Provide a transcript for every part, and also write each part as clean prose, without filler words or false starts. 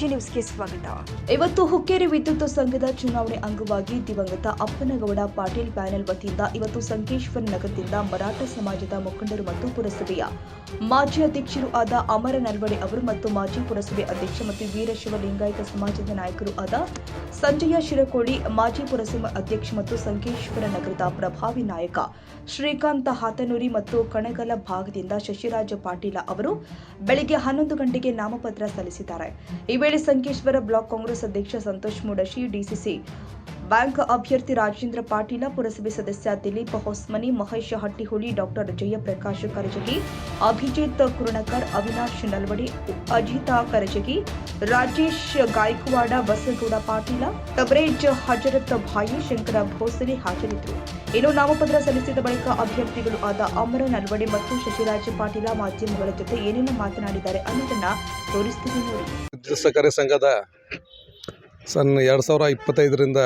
G ನ್ಯೂಸ್ಗೆ ಸ್ವಾಗತ. ಇವತ್ತು ಹುಕ್ಕೇರಿ ವಿದ್ಯುತ್ ಸಂಘದ ಚುನಾವಣೆ ಅಂಗವಾಗಿ ದಿವಂಗತ ಅಪ್ಪನಗೌಡ ಪಾಟೀಲ್ ಪ್ಯಾನೆಲ್ ವತಿಯಿಂದ ಇವತ್ತು ಸಂಕೇಶ್ವರ ನಗರದಿಂದ ಮರಾಠ ಸಮಾಜದ ಮುಖಂಡರು ಮತ್ತು ಪುರಸಭೆಯ ಮಾಜಿ ಅಧ್ಯಕ್ಷರು ಆದ ಅಮರ ನಲ್ವಡೆ ಅವರು ಮತ್ತು ಮಾಜಿ ಪುರಸಭೆ ಅಧ್ಯಕ್ಷ ಮತ್ತು ವೀರಶೈವ ಲಿಂಗಾಯತ ಸಮಾಜದ ನಾಯಕರು ಆದ ಸಂಜಯ ಶಿರಕೋಳಿ, ಮಾಜಿ ಪುರಸಭೆ ಅಧ್ಯಕ್ಷ ಮತ್ತು ಸಂಕೇಶ್ವರ ನಗರದ ಪ್ರಭಾವಿ ನಾಯಕ ಶ್ರೀಕಾಂತ ಹಾತನೂರಿ ಮತ್ತು ಕಣಗಲ ಭಾಗದಿಂದ ಶಶಿರಾಜ ಪಾಟೀಲ ಅವರು ಬೆಳಗ್ಗೆ 11 ಗಂಟೆಗೆ ನಾಮಪತ್ರ ಸಲ್ಲಿಸಿದ್ದಾರೆ. ಈ ವೇಳೆ ಸಂಕೇಶ್ವರ ಬ್ಲಾಕ್ ಕಾಂಗ್ರೆಸ್ ಅಧ್ಯಕ್ಷ ಸಂತೋಷ್ ಮುಡಶಿ, ಡಿಸಿಸಿ ಬ್ಯಾಂಕ್ ಅಭ್ಯರ್ಥಿ ರಾಜೇಂದ್ರ ಪಾಟೀಲ, ಪುರಸಭೆ ಸದಸ್ಯ ದಿಲೀಪ್ ಹೊಸ್ಮನಿ, ಮಹೇಶ್ ಹಟ್ಟಿಹೊಳಿ, ಡಾಕ್ಟರ್ ಜಯಪ್ರಕಾಶ್ ಕರಜಗಿ, ಅಭಿಜಿತ್ ಕುರುಣಕರ್, ಅವಿನಾಶ್ ನಲ್ವಡಿ, ಅಜಿತ ಕರಜಗಿ, ರಾಜೇಶ್ ಗಾಯಕ್ವಾಡ, ಬಸಗೌಡ ಪಾಟೀಲ, ತಬರೇಜ್ ಹಜರತ್ ಭಾಯಿ, ಶಂಕರ ಭೋಸಲೆ ಹಾಜರಿದ್ದರು. ಇನ್ನು ನಾಮಪತ್ರ ಸಲ್ಲಿಸಿದ ಬಳಿಕ ಅಭ್ಯರ್ಥಿಗಳು ಆದ ಅಮರ ನಲ್ವಡೆ ಮತ್ತು ಶಶಿರಾಜ ಪಾಟೀಲ ಮಾಧ್ಯಮಗಳ ಜೊತೆ ಏನೇನು ಮಾತನಾಡಿದ್ದಾರೆ ಅನ್ನೋದನ್ನ ತೋರಿಸ್ತೀವಿ ನೋಡಿ. ವಿದ್ಯುತ್ ಸಹಕಾರಿ ಸಂಘದ ಸನ್ 2025ರಿಂದ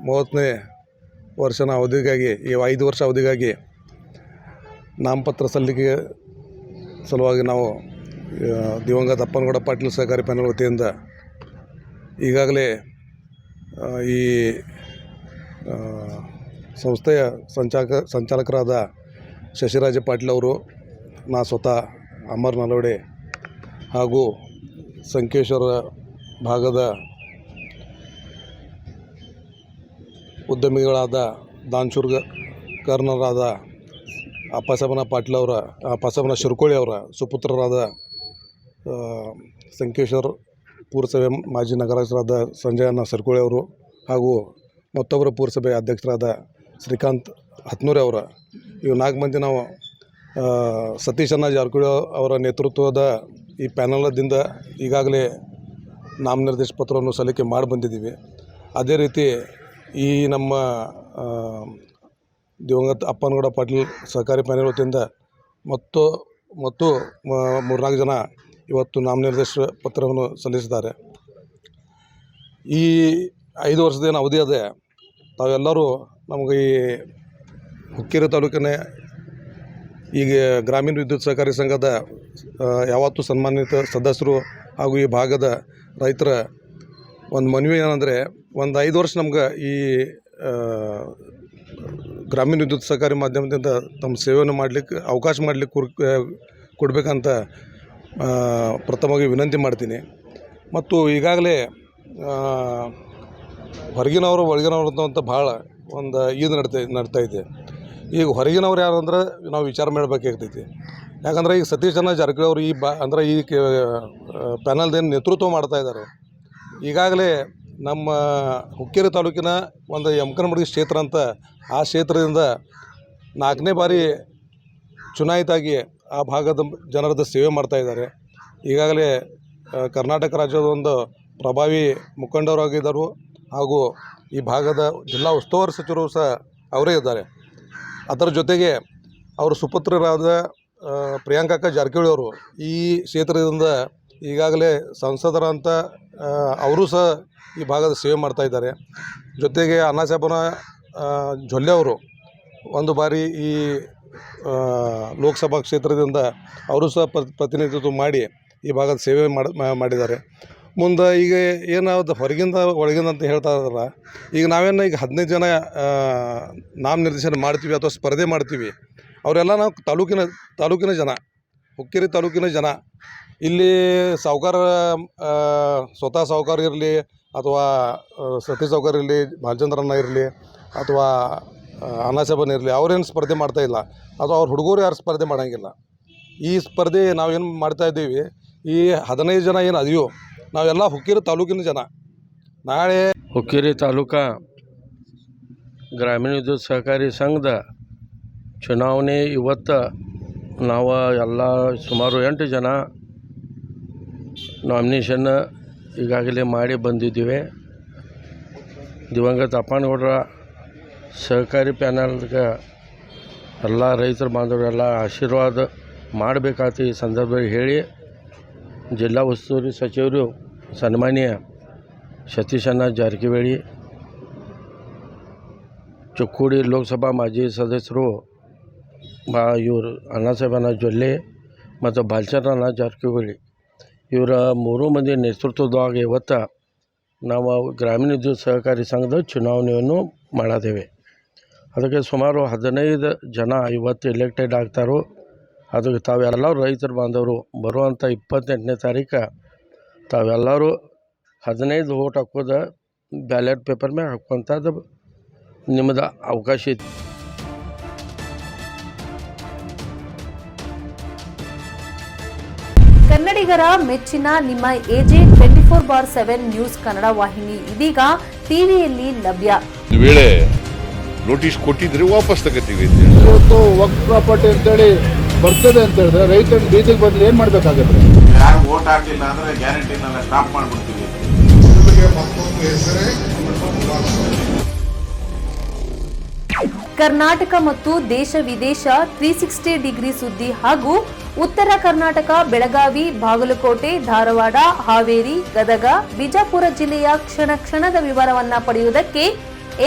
30ನೇ ವರ್ಷದ ಅವಧಿಗಾಗಿ ಈ 5 ವರ್ಷ ಅವಧಿಗಾಗಿ ನಾಮಪತ್ರ ಸಲ್ಲಿಕೆ ಸಲುವಾಗಿ ನಾವು ದಿವಂಗತ ಅಪ್ಪನಗೌಡ ಪಾಟೀಲ್ ಸಹಕಾರಿ ಪ್ಯಾನೆಲ್ ವತಿಯಿಂದ ಈಗಾಗಲೇ ಈ ಸಂಸ್ಥೆಯ ಸಂಚಾಲಕರಾದ ಶಶಿರಾಜ ಪಾಟೀಲ್ ಅವರು, ನಾ ಸ್ವತಃ ಅಮರ್ ನಲ್ವಡೆ ಹಾಗೂ ಸಂಕೇಶ್ವರ ಭಾಗದ ಉದ್ಯಮಿಗಳಾದ ದಾನ್ಶೂರ್ಕರ್ನರಾದ ಅಪ್ಪಸಮ್ಮನ ಪಾಟೀಲ್ ಅವರ, ಅಪ್ಪಸಮ್ಮನ ಶಿರಕೋಳಿ ಅವರ ಸುಪುತ್ರರಾದ ಸಂಕೇಶ್ವರ ಪುರಸಭೆ ಮಾಜಿ ನಗರಾಧ್ಯಕ್ಷರಾದ ಸಂಜಯನ ಶಿರಕೋಳಿ ಅವರು ಹಾಗೂ ಮತ್ತೊಬ್ಬರ ಪುರಸಭೆ ಅಧ್ಯಕ್ಷರಾದ ಶ್ರೀಕಾಂತ್ ಹತ್ನೂರಿ ಅವರ, ಇವು 4 ಮಂದಿ ನಾವು ಸತೀಶಣ್ಣ ಜಾರಕಿಹೊಳಿ ಅವರ ನೇತೃತ್ವದ ಈ ಪ್ಯಾನಲದಿಂದ ಈಗಾಗಲೇ ನಾಮನಿರ್ದೇಶ ಪತ್ರವನ್ನು ಸಲ್ಲಿಕೆ ಮಾಡಿ ಬಂದಿದ್ದೀವಿ. ಅದೇ ರೀತಿ ಈ ನಮ್ಮ ದಿವಂಗತ ಅಪ್ಪನಗೌಡ ಪಾಟೀಲ್ ಸಹಕಾರಿ ಪ್ಯಾನೆಲ್ ವತಿಯಿಂದ ಮತ್ತು 3-4 ಜನ ಇವತ್ತು ನಾಮನಿರ್ದೇಶ ಪತ್ರವನ್ನು ಸಲ್ಲಿಸಿದ್ದಾರೆ. ಈ 5 ವರ್ಷದ ಏನು ಅವಧಿ ಅದೇ, ತಾವೆಲ್ಲರೂ ನಮಗೆ ಈ ಹುಕ್ಕೇರಿ ತಾಲೂಕಿನ ಈಗ ಗ್ರಾಮೀಣ ವಿದ್ಯುತ್ ಸಹಕಾರಿ ಸಂಘದ ಯಾವತ್ತೂ ಸನ್ಮಾನಿತ ಸದಸ್ಯರು ಹಾಗೂ ಈ ಭಾಗದ ರೈತರ ಒಂದು ಮನವಿ ಏನಂದರೆ, ಒಂದು 5 ವರ್ಷ ನಮ್ಗೆ ಈ ಗ್ರಾಮೀಣ ವಿದ್ಯುತ್ ಸಹಕಾರಿ ಮಾಧ್ಯಮದಿಂದ ತಮ್ಮ ಸೇವೆಯನ್ನು ಮಾಡಲಿಕ್ಕೆ ಅವಕಾಶ ಮಾಡಲಿಕ್ಕೆ ಕೊಡಬೇಕಂತ ಪ್ರಥಮವಾಗಿ ವಿನಂತಿ ಮಾಡ್ತೀನಿ. ಮತ್ತು ಈಗಾಗಲೇ ಹೊರಗಿನವರು ಒಳಗಿನವರು ಅಂತ ಭಾಳ ಒಂದು ಇದು ನಡ್ತಾಯಿದೆ. ಈಗ ಹೊರಗಿನವ್ರು ಯಾರು ಅಂದ್ರೆ ನಾವು ವಿಚಾರ ಮಾಡಬೇಕಾಗ್ತೈತಿ. ಯಾಕಂದರೆ ಈಗ ಸತೀಶಣ್ಣ ಜಾರಕಿಹೊಳಿ ಅವರು ಈ ಪ್ಯಾನಲ್ದೇನು ನೇತೃತ್ವ ಮಾಡ್ತಾಯಿದ್ದಾರೆ. ಈಗಾಗಲೇ ನಮ್ಮ ಹುಕ್ಕೇರಿ ತಾಲೂಕಿನ ಒಂದು ಯಮಕನಮರಡಿ ಕ್ಷೇತ್ರ ಅಂತ, ಆ ಕ್ಷೇತ್ರದಿಂದ 4ನೇ ಬಾರಿ ಚುನಾಯಿತಾಗಿ ಆ ಭಾಗದ ಜನರದ ಸೇವೆ ಮಾಡ್ತಾಯಿದ್ದಾರೆ. ಈಗಾಗಲೇ ಕರ್ನಾಟಕ ರಾಜ್ಯದ ಒಂದು ಪ್ರಭಾವಿ ಮುಖಂಡರಾಗಿದ್ದರು ಹಾಗೂ ಈ ಭಾಗದ ಜಿಲ್ಲಾ ಉಸ್ತುವಾರಿ ಸಚಿವರು ಸಹ ಅವರೇ ಇದ್ದಾರೆ. ಅದರ ಜೊತೆಗೆ ಅವರು ಸುಪುತ್ರರಾದ ಪ್ರಿಯಾಂಕಾ ಜಾರಕಿಹೊಳಿ ಅವರು ಈ ಕ್ಷೇತ್ರದಿಂದ ಈಗಾಗಲೇ ಸಂಸದರಂತ ಅವರು ಸಹ ಈ ಭಾಗದ ಸೇವೆ ಮಾಡ್ತಾಯಿದ್ದಾರೆ. ಜೊತೆಗೆ ಅಣ್ಣಾಸಾಹೇಬನ ಜೊಲ್ಲೆ ಅವರು ಒಂದು ಬಾರಿ ಈ ಲೋಕಸಭಾ ಕ್ಷೇತ್ರದಿಂದ ಅವರು ಸಹ ಪ್ರತಿನಿಧಿತ್ವ ಮಾಡಿ ಈ ಭಾಗದ ಸೇವೆ ಮಾಡಿದ್ದಾರೆ. ಮುಂದೆ ಈಗ ಏನಾவது ಹೊರಗಿಂದ ಒಳಗಿಂದ ಅಂತ ಹೇಳ್ತಾ ಇದ್ದಾರಲ್ಲ, ಈಗ ನಾವೇನು ಈಗ 15 ಜನ ನಾಮನಿರ್ದೇಶನ ಮಾಡ್ತೀವಿ ಅಥವಾ ಸ್ಪರ್ಧೆ ಮಾಡ್ತೀವಿ, ಅವರೆಲ್ಲ ನಾವು ತಾಲೂಕಿನ ಜನ, ಹುಕ್ಕೇರಿ ತಾಲೂಕಿನ ಜನ. ಇಲ್ಲಿ ಸಾವುಕಾರ, ಸ್ವತಃ ಸಾವುಕಾರ ಇರಲಿ ಅಥವಾ ಸತೀಶ್ ಸಾವುಕಾರ ಇರಲಿ, ಬಾಲಚಂದ್ರಣ್ಣ ಇರಲಿ ಅಥವಾ ಅಣ್ಣಾಸಾಹೇಬನ್ ಇರಲಿ, ಅವ್ರೇನು ಸ್ಪರ್ಧೆ ಮಾಡ್ತಾಯಿಲ್ಲ, ಅಥವಾ ಅವ್ರ ಹುಡುಗರು ಯಾರು ಸ್ಪರ್ಧೆ ಮಾಡೋಂಗಿಲ್ಲ. ಈ ಸ್ಪರ್ಧೆ ನಾವೇನು ಮಾಡ್ತಾಯಿದ್ದೀವಿ, ಈ 15 ಜನ ಏನು ಅದೆಯೋ ನಾವೆಲ್ಲ ಹುಕ್ಕೇರಿ ತಾಲೂಕಿನ ಜನ. ನಾಳೆ ಹುಕ್ಕೇರಿ ತಾಲೂಕಾ ಗ್ರಾಮೀಣ ವಿದ್ಯುತ್ ಸಹಕಾರಿ ಸಂಘದ ಚುನಾವಣೆ ಇವತ್ತು ನಾವು ಎಲ್ಲ ಸುಮಾರು 8 ಜನ ನಾಮಿನೇಷನ್ ಈಗಾಗಲೇ ಮಾಡಿ ಬಂದಿದ್ದೀವಿ. ದಿವಂಗತ ಅಪ್ಪನಗೌಡರ ಸಹಕಾರಿ ಪ್ಯಾನಲ್ಗೆ ಎಲ್ಲ ರೈತರ ಬಾಂಧವರೆಲ್ಲ ಆಶೀರ್ವಾದ ಮಾಡಬೇಕಾತ ಈ ಸಂದರ್ಭದಲ್ಲಿ ಹೇಳಿ, ಜಿಲ್ಲಾ ಉಸ್ತುವಾರಿ ಸಚಿವರು ಸನ್ಮಾನ್ಯ ಸತೀಶಣ್ಣ ಜಾರಕಿಹೊಳಿ, ಚಿಕ್ಕೋಡಿ ಲೋಕಸಭಾ ಮಾಜಿ ಸದಸ್ಯರು ಇವರು ಅಣ್ಣಾಸಾಹೇಬನ ಜೊಲ್ಲೆ ಮತ್ತು ಬಾಲಚಂದ್ರಣ್ಣ ಜಾರಕಿಹೊಳಿ ಇವರ ಮೂರು ಮಂದಿ ನೇತೃತ್ವದಾಗ ಇವತ್ತು ನಾವು ಗ್ರಾಮೀಣ ವಿದ್ಯುತ್ ಸಹಕಾರಿ ಸಂಘದ ಚುನಾವಣೆಯನ್ನು ಮಾಡಿದ್ದೇವೆ. ಅದಕ್ಕೆ ಸುಮಾರು 15 ಜನ ಇವತ್ತು ಎಲೆಕ್ಟೆಡ್ ಆಗ್ತಾರೋ. ಅದಕ್ಕೆ ತಾವೆಲ್ಲರೂ ರೈತರು ಬಾಂಧವರು ಬರುವಂಥ 28ನೇ ತಾರೀಕು ತಾವೆಲ್ಲರೂ 15 ವೋಟ್ ಹಾಕೋದು ಬ್ಯಾಲೆಟ್ ಪೇಪರ್ ಮ್ಯಾಗ ಹಾಕುವಂಥದ್ದು ನಿಮ್ಮದು ಅವಕಾಶ ಐತಿ. ಕನ್ನಡಿಗರ ಮೆಚ್ಚಿನ ನಿಮ್ಮ AJ 24/7 ನ್ಯೂಸ್ ಕನ್ನಡ ವಾಹಿನಿ ಇದೀಗ ಟಿವಿಯಲ್ಲಿ ಲಭ್ಯ. ಒಂದು ವೇಳೆ ನೋಟಿಸ್ ಕೊಟ್ಟಿದ್ರೆ ವಾಪಸ್ ತಗೋತೀವಿ. ಇವತ್ತು ವಕ್ಫ್ ಪ್ರಾಪರ್ಟಿ ಅಂತೇಳಿ ಬರ್ತದೆ ಅಂತ ಹೇಳಿದ್ರೆ ರೈತರ ಬೀದಿಗೆ ಬದಲು ಏನು ಮಾಡಬೇಕಾಗುತ್ತೆ? ಯಾರು ವೋಟ್ ಹಾಕಲಿಲ್ಲ ಅಂದ್ರೆ ಗ್ಯಾರಂಟಿನೆಲ್ಲ ಸ್ಟಾಪ್ ಮಾಡಿಬಿಡ್ತೀವಿ. ಕರ್ನಾಟಕ ಮತ್ತು ದೇಶ ವಿದೇಶ 360 ಡಿಗ್ರಿ ಸುದ್ದಿ ಹಾಗೂ ಉತ್ತರ ಕರ್ನಾಟಕ, ಬೆಳಗಾವಿ, ಬಾಗಲಕೋಟೆ, ಧಾರವಾಡ, ಹಾವೇರಿ, ಗದಗ, ಬಿಜಾಪುರ ಜಿಲ್ಲೆಯ ಕ್ಷಣ ಕ್ಷಣದ ವಿವರವನ್ನ ಪಡೆಯುವುದಕ್ಕೆ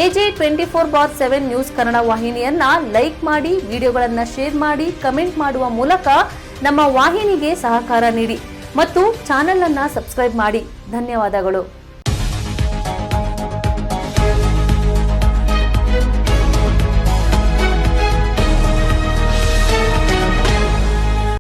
AJ 24/7 ನ್ಯೂಸ್ ಕನ್ನಡ ವಾಹಿನಿಯನ್ನ ಲೈಕ್ ಮಾಡಿ, ವಿಡಿಯೋಗಳನ್ನ ಶೇರ್ ಮಾಡಿ, ಕಮೆಂಟ್ ಮಾಡುವ ಮೂಲಕ ನಮ್ಮ ವಾಹಿನಿಗೆ ಸಹಕಾರ ನೀಡಿ ಮತ್ತು ಚಾನೆಲ್ ಅನ್ನ ಸಬ್ಸ್ಕ್ರೈಬ್ ಮಾಡಿ. ಧನ್ಯವಾದಗಳು.